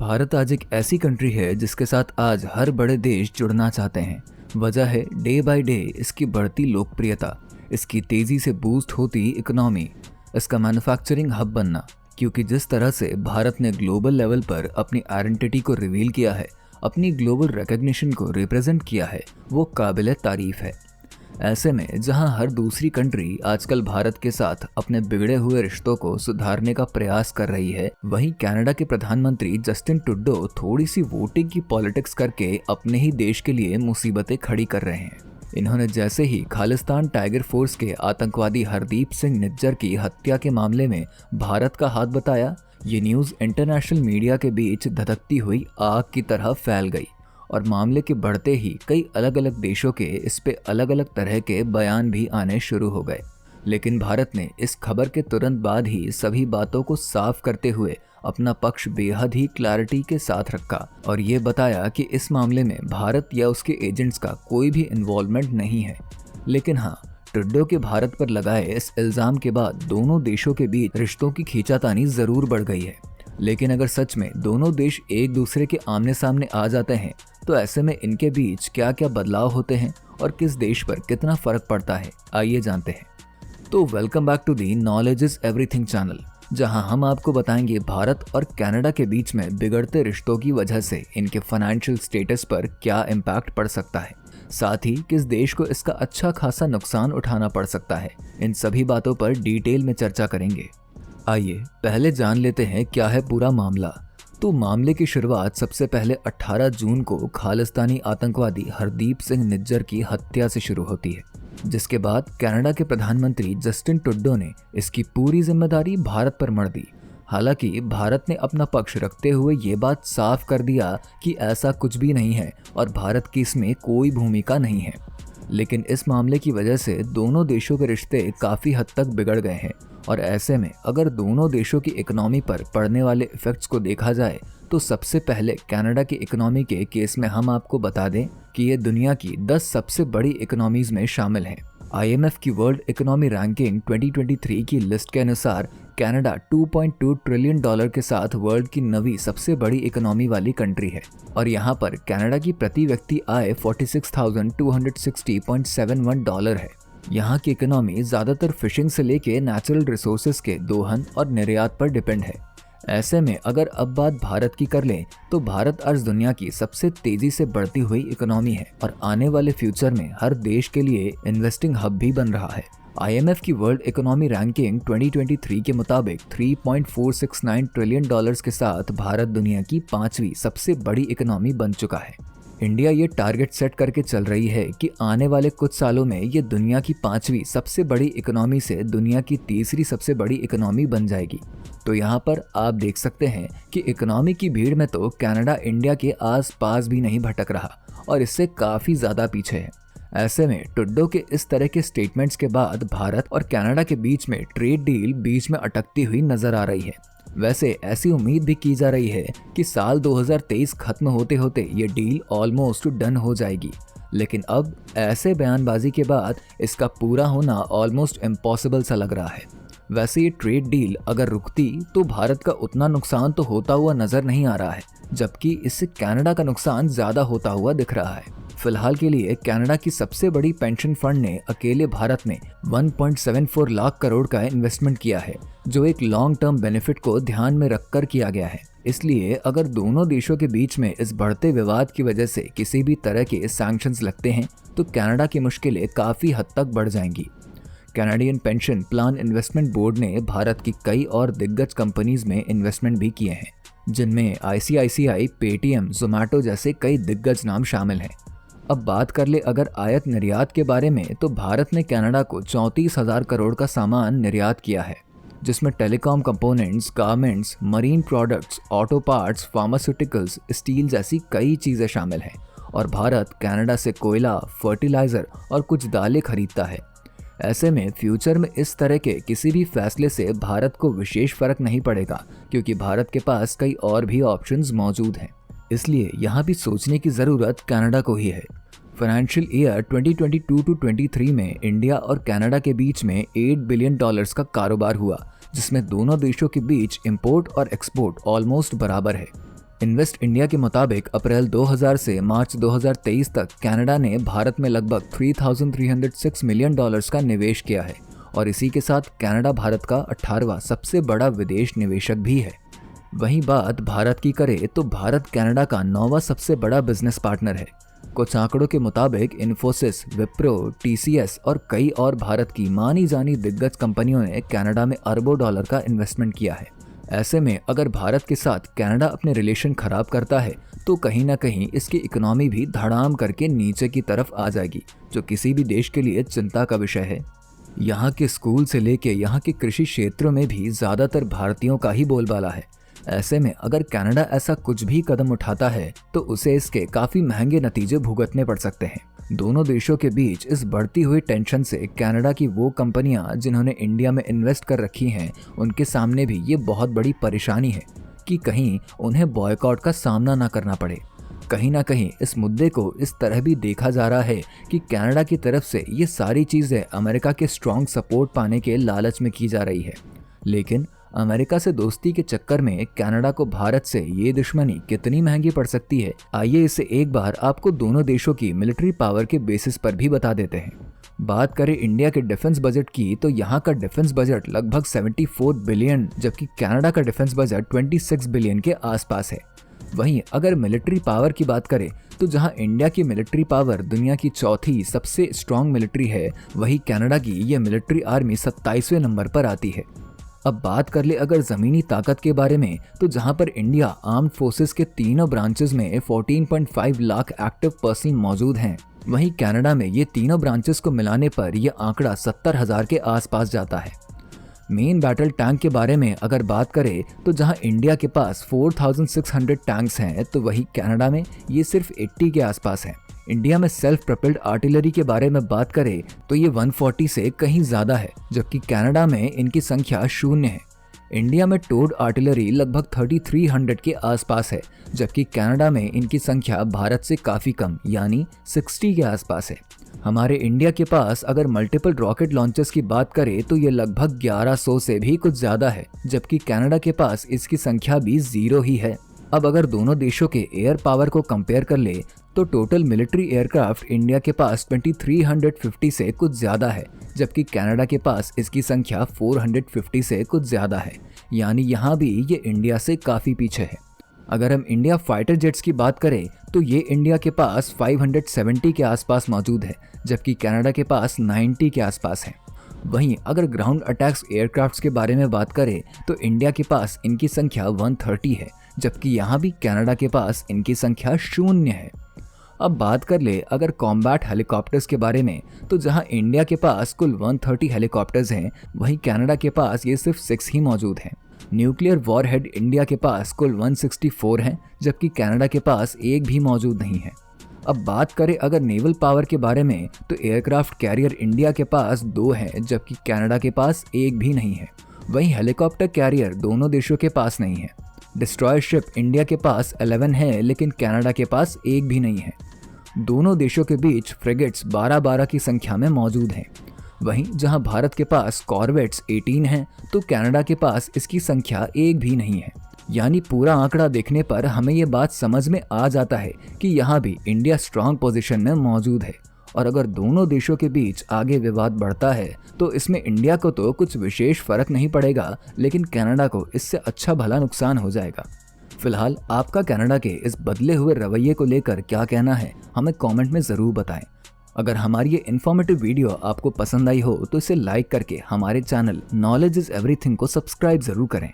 भारत आज एक ऐसी कंट्री है जिसके साथ आज हर बड़े देश जुड़ना चाहते हैं। वजह है डे बाय डे इसकी बढ़ती लोकप्रियता, इसकी तेजी से बूस्ट होती इकोनॉमी, इसका मैन्युफैक्चरिंग हब बनना। क्योंकि जिस तरह से भारत ने ग्लोबल लेवल पर अपनी आइडेंटिटी को रिवील किया है, अपनी ग्लोबल रिकॉग्निशन को रिप्रेजेंट किया है, वो काबिल तारीफ है। ऐसे में जहां हर दूसरी कंट्री आजकल भारत के साथ अपने बिगड़े हुए रिश्तों को सुधारने का प्रयास कर रही है, वहीं कनाडा के प्रधानमंत्री जस्टिन ट्रूडो थोड़ी सी वोटिंग की पॉलिटिक्स करके अपने ही देश के लिए मुसीबतें खड़ी कर रहे हैं। इन्होंने जैसे ही खालिस्तान टाइगर फोर्स के आतंकवादी हरदीप सिंह निज्जर की हत्या के मामले में भारत का हाथ बताया, ये न्यूज़ इंटरनेशनल मीडिया के बीच धधकती हुई आग की तरह फैल गई और मामले के बढ़ते ही कई अलग अलग देशों के इस पे अलग अलग तरह के बयान भी आने शुरू हो गए। लेकिन भारत ने इस खबर के तुरंत बाद ही सभी बातों को साफ करते हुए अपना पक्ष बेहद ही क्लैरिटी के साथ रखा और ये बताया कि इस मामले में भारत या उसके एजेंट्स का कोई भी इन्वॉल्वमेंट नहीं है। लेकिन हाँ, ट्रूडो के भारत पर लगाए इस इल्जाम के बाद दोनों देशों के बीच रिश्तों की खींचातानी जरूर बढ़ गई है। लेकिन अगर सच में दोनों देश एक दूसरे के आमने सामने आ जाते हैं तो ऐसे में इनके बीच क्या क्या बदलाव होते हैं और किस देश पर कितना फर्क पड़ता है, आइए जानते हैं। तो welcome back to the knowledge is everything channel, जहां हम आपको बताएंगे भारत और कनाडा के बीच में बिगड़ते रिश्तों की वजह से इनके फाइनेंशियल स्टेटस पर क्या इम्पैक्ट पड़ सकता है, साथ ही किस देश को इसका अच्छा खासा नुकसान उठाना पड़ सकता है। इन सभी बातों पर डिटेल में चर्चा करेंगे। आइए पहले जान लेते हैं क्या है पूरा मामला। तो मामले की शुरुआत सबसे पहले 18 जून को खालिस्तानी आतंकवादी हरदीप सिंह निज्जर की हत्या से शुरू होती है, जिसके बाद कनाडा के प्रधानमंत्री जस्टिन ट्रूडो ने इसकी पूरी जिम्मेदारी भारत पर मढ़ दी। हालांकि भारत ने अपना पक्ष रखते हुए ये बात साफ कर दिया कि ऐसा कुछ भी नहीं है और भारत की इसमें कोई भूमिका नहीं है। लेकिन इस मामले की वजह से दोनों देशों के रिश्ते काफ़ी हद तक बिगड़ गए हैं और ऐसे में अगर दोनों देशों की इकोनॉमी पर पड़ने वाले इफेक्ट्स को देखा जाए तो सबसे पहले कनाडा की इकोनॉमी के केस में हम आपको बता दें कि ये दुनिया की 10 सबसे बड़ी इकोनॉमीज में शामिल है। IMF की वर्ल्ड इकोनॉमी रैंकिंग 2023 की लिस्ट के अनुसार कनाडा $2.2 ट्रिलियन के साथ वर्ल्ड की 9वीं सबसे बड़ी इकोनॉमी वाली कंट्री है और यहाँ पर कनाडा की प्रति व्यक्ति आय $46,260.71 है। यहाँ की इकोनॉमी ज़्यादातर फिशिंग से लेके नेचुरल रिसोर्सेज के दोहन और निर्यात पर डिपेंड है। ऐसे में अगर अब बात भारत की कर लें तो भारत आज दुनिया की सबसे तेजी से बढ़ती हुई इकोनॉमी है और आने वाले फ्यूचर में हर देश के लिए इन्वेस्टिंग हब भी बन रहा है। IMF की वर्ल्ड इकोनॉमी रैंकिंग 2023 के मुताबिक $3.469 ट्रिलियन के साथ भारत दुनिया की 5वीं सबसे बड़ी इकोनॉमी बन चुका है। इंडिया ये टारगेट सेट करके चल रही है कि आने वाले कुछ सालों में ये दुनिया की 5वीं सबसे बड़ी इकोनॉमी से दुनिया की 3री सबसे बड़ी इकोनॉमी बन जाएगी। तो यहाँ पर आप देख सकते हैं कि इकोनॉमी की भीड़ में तो कनाडा इंडिया के आसपास भी नहीं भटक रहा और इससे काफ़ी ज़्यादा पीछे है। ऐसे में ट्रूडो के इस तरह के स्टेटमेंट्स के बाद भारत और कनाडा के बीच में ट्रेड डील बीच में अटकती हुई नजर आ रही है। वैसे ऐसी उम्मीद भी की जा रही है कि साल 2023 खत्म होते होते ये डील ऑलमोस्ट डन हो जाएगी। लेकिन अब ऐसे बयानबाजी के बाद इसका पूरा होना ऑलमोस्ट इम्पॉसिबल सा लग रहा है। वैसे ये ट्रेड डील अगर रुकती तो भारत का उतना नुकसान तो होता हुआ नजर नहीं आ रहा है, जबकि इससे कनाडा का नुकसान ज्यादा होता हुआ दिख रहा है। फिलहाल के लिए कनाडा की सबसे बड़ी पेंशन फंड ने अकेले भारत में 1.74 लाख करोड़ का इन्वेस्टमेंट किया है, जो एक लॉन्ग टर्म बेनिफिट को ध्यान में रखकर किया गया है। इसलिए अगर दोनों देशों के बीच में इस बढ़ते विवाद की वजह से किसी भी तरह के सैंक्शंस लगते हैं तो कनाडा की मुश्किलें काफ़ी हद तक बढ़ जाएंगी। Canadian pension plan investment board ने भारत की कई और दिग्गज कंपनीज में इन्वेस्टमेंट भी किए हैं, जिनमें ICICI, पेटीएम, जोमैटो जैसे कई दिग्गज नाम शामिल हैं। अब बात कर ले अगर आयात निर्यात के बारे में तो भारत ने कनाडा को 34,000 करोड़ का सामान निर्यात किया है, जिसमें telecom components, garments, marine products, auto parts, pharmaceuticals, steel जैसी कई चीज़ें शामिल हैं। और भारत कनाडा से कोयला, फर्टिलाइजर और कुछ दालें खरीदता है। ऐसे में फ्यूचर में इस तरह के किसी भी फैसले से भारत को विशेष फर्क नहीं पड़ेगा, क्योंकि भारत के पास कई और भी ऑप्शंस मौजूद हैं। इसलिए यहाँ भी सोचने की ज़रूरत कनाडा को ही है। फाइनेंशियल ईयर 2022-23 में इंडिया और कनाडा के बीच में $8 बिलियन का कारोबार हुआ, जिसमें दोनों देशों के बीच इंपोर्ट और एक्सपोर्ट ऑलमोस्ट बराबर है। इन्वेस्ट इंडिया के मुताबिक अप्रैल 2000 से मार्च 2023 तक कनाडा ने भारत में लगभग $3,306 मिलियन का निवेश किया है और इसी के साथ कनाडा भारत का 18वां सबसे बड़ा विदेश निवेशक भी है। वहीं बात भारत की करें तो भारत कनाडा का 9वां सबसे बड़ा बिजनेस पार्टनर है। कुछ आंकड़ों के मुताबिक इन्फोसिस, विप्रो, टीसीएस और कई और भारत की मानी जानी दिग्गज कंपनियों ने कनाडा में अरबों डॉलर का इन्वेस्टमेंट किया है। ऐसे में अगर भारत के साथ कनाडा अपने रिलेशन खराब करता है तो कहीं ना कहीं इसकी इकोनॉमी भी धड़ाम करके नीचे की तरफ आ जाएगी, जो किसी भी देश के लिए चिंता का विषय है। यहाँ के स्कूल से लेके यहाँ के कृषि क्षेत्रों में भी ज्यादातर भारतीयों का ही बोलबाला है। ऐसे में अगर कनाडा ऐसा कुछ भी कदम उठाता है तो उसे इसके काफी महंगे नतीजे भुगतने पड़ सकते हैं। दोनों देशों के बीच इस बढ़ती हुई टेंशन से कनाडा की वो कंपनियां जिन्होंने इंडिया में इन्वेस्ट कर रखी हैं, उनके सामने भी ये बहुत बड़ी परेशानी है कि कहीं उन्हें बॉयकॉट का सामना ना करना पड़े। कहीं ना कहीं इस मुद्दे को इस तरह भी देखा जा रहा है कि कनाडा की तरफ से ये सारी चीजें अमेरिका के स्ट्रॉन्ग सपोर्ट पाने के लालच में की जा रही है। लेकिन अमेरिका से दोस्ती के चक्कर में कनाडा को भारत से ये दुश्मनी कितनी महंगी पड़ सकती है, आइए इसे एक बार आपको दोनों देशों की मिलिट्री पावर के बेसिस पर भी बता देते हैं। बात करें इंडिया के डिफेंस बजट की तो यहाँ का डिफेंस बजट लगभग 74 बिलियन जबकि कनाडा का डिफेंस बजट 26 बिलियन के आसपास है। वहीं अगर मिलिट्री पावर की बात करें तो जहां इंडिया की मिलिट्री पावर दुनिया की चौथी सबसे स्ट्रॉन्ग मिलिट्री है, वहीं कनाडा की यह मिलिट्री आर्मी 27वें नंबर पर आती है। अब बात कर ले अगर जमीनी ताकत के बारे में तो जहां पर इंडिया आर्म्ड फोर्सेस के तीनों ब्रांचेस में 14.5 लाख एक्टिव पर्सन मौजूद हैं, वहीं कनाडा में ये तीनों ब्रांचेस को मिलाने पर यह आंकड़ा 70,000 के आसपास जाता है। मेन बैटल टैंक के बारे में अगर बात करें तो जहां इंडिया के पास 4,600 टैंक्स हैं तो वहीं कनाडा में ये सिर्फ 80 के आसपास हैं। इंडिया में सेल्फ प्रोपेल्ड आर्टिलरी के बारे में बात करें तो ये 140 से कहीं ज़्यादा है, जबकि कनाडा में इनकी संख्या 0 है। इंडिया में टोड आर्टिलरी लगभग 3,300 के आसपास है, जबकि कनाडा में इनकी संख्या भारत से काफ़ी कम यानी 60 के आसपास है। हमारे इंडिया के पास अगर मल्टीपल रॉकेट लॉन्चर्स की बात करें तो ये लगभग 1100 से भी कुछ ज़्यादा है, जबकि कनाडा के पास इसकी संख्या भी 0 ही है। अब अगर दोनों देशों के एयर पावर को कंपेयर कर ले तो टोटल मिलिट्री एयरक्राफ्ट इंडिया के पास 2350 से कुछ ज़्यादा है, जबकि कनाडा के पास इसकी संख्या 450 से कुछ ज़्यादा है, यानी यहाँ भी ये इंडिया से काफ़ी पीछे है। अगर हम इंडिया फाइटर जेट्स की बात करें तो ये इंडिया के पास 570 के आसपास मौजूद है, जबकि कनाडा के पास 90 के आसपास है। वहीं अगर ग्राउंड अटैक्स एयरक्राफ्ट्स के बारे में बात करें तो इंडिया के पास इनकी संख्या 130 है, जबकि यहाँ भी कनाडा के पास इनकी संख्या 0 है। अब बात कर ले अगर कॉम्बैट हेलीकॉप्टर्स के बारे में तो जहां इंडिया के पास कुल 130 हेलीकॉप्टर्स हैं, वहीं कनाडा के पास ये सिर्फ 6 ही मौजूद हैं। न्यूक्लियर वॉरहेड इंडिया के पास कुल 164 हैं, जबकि कनाडा के पास एक भी मौजूद नहीं है। अब बात करें अगर नेवल पावर के बारे में तो एयरक्राफ्ट कैरियर इंडिया के पास 2 हैं, जबकि कनाडा के पास एक भी नहीं है। वहीं हेलीकॉप्टर कैरियर दोनों देशों के पास नहीं है। डिस्ट्रॉयर शिप इंडिया के पास 11 है, लेकिन कनाडा के पास एक भी नहीं है। दोनों देशों के बीच फ्रिगेट्स 12-12 की संख्या में मौजूद हैं। वहीं जहां भारत के पास कॉर्वेट्स 18 हैं तो कनाडा के पास इसकी संख्या एक भी नहीं है। यानी पूरा आंकड़ा देखने पर हमें ये बात समझ में आ जाता है कि यहाँ भी इंडिया स्ट्रांग पोजीशन में मौजूद है। और अगर दोनों देशों के बीच आगे विवाद बढ़ता है तो इसमें इंडिया को तो कुछ विशेष फर्क नहीं पड़ेगा, लेकिन कनाडा को इससे अच्छा भला नुकसान हो जाएगा। फिलहाल आपका कनाडा के इस बदले हुए रवैये को लेकर क्या कहना है, हमें कमेंट में ज़रूर बताएं। अगर हमारी ये इन्फॉर्मेटिव वीडियो आपको पसंद आई हो तो इसे लाइक करके हमारे चैनल नॉलेज इज एवरीथिंग को सब्सक्राइब ज़रूर करें।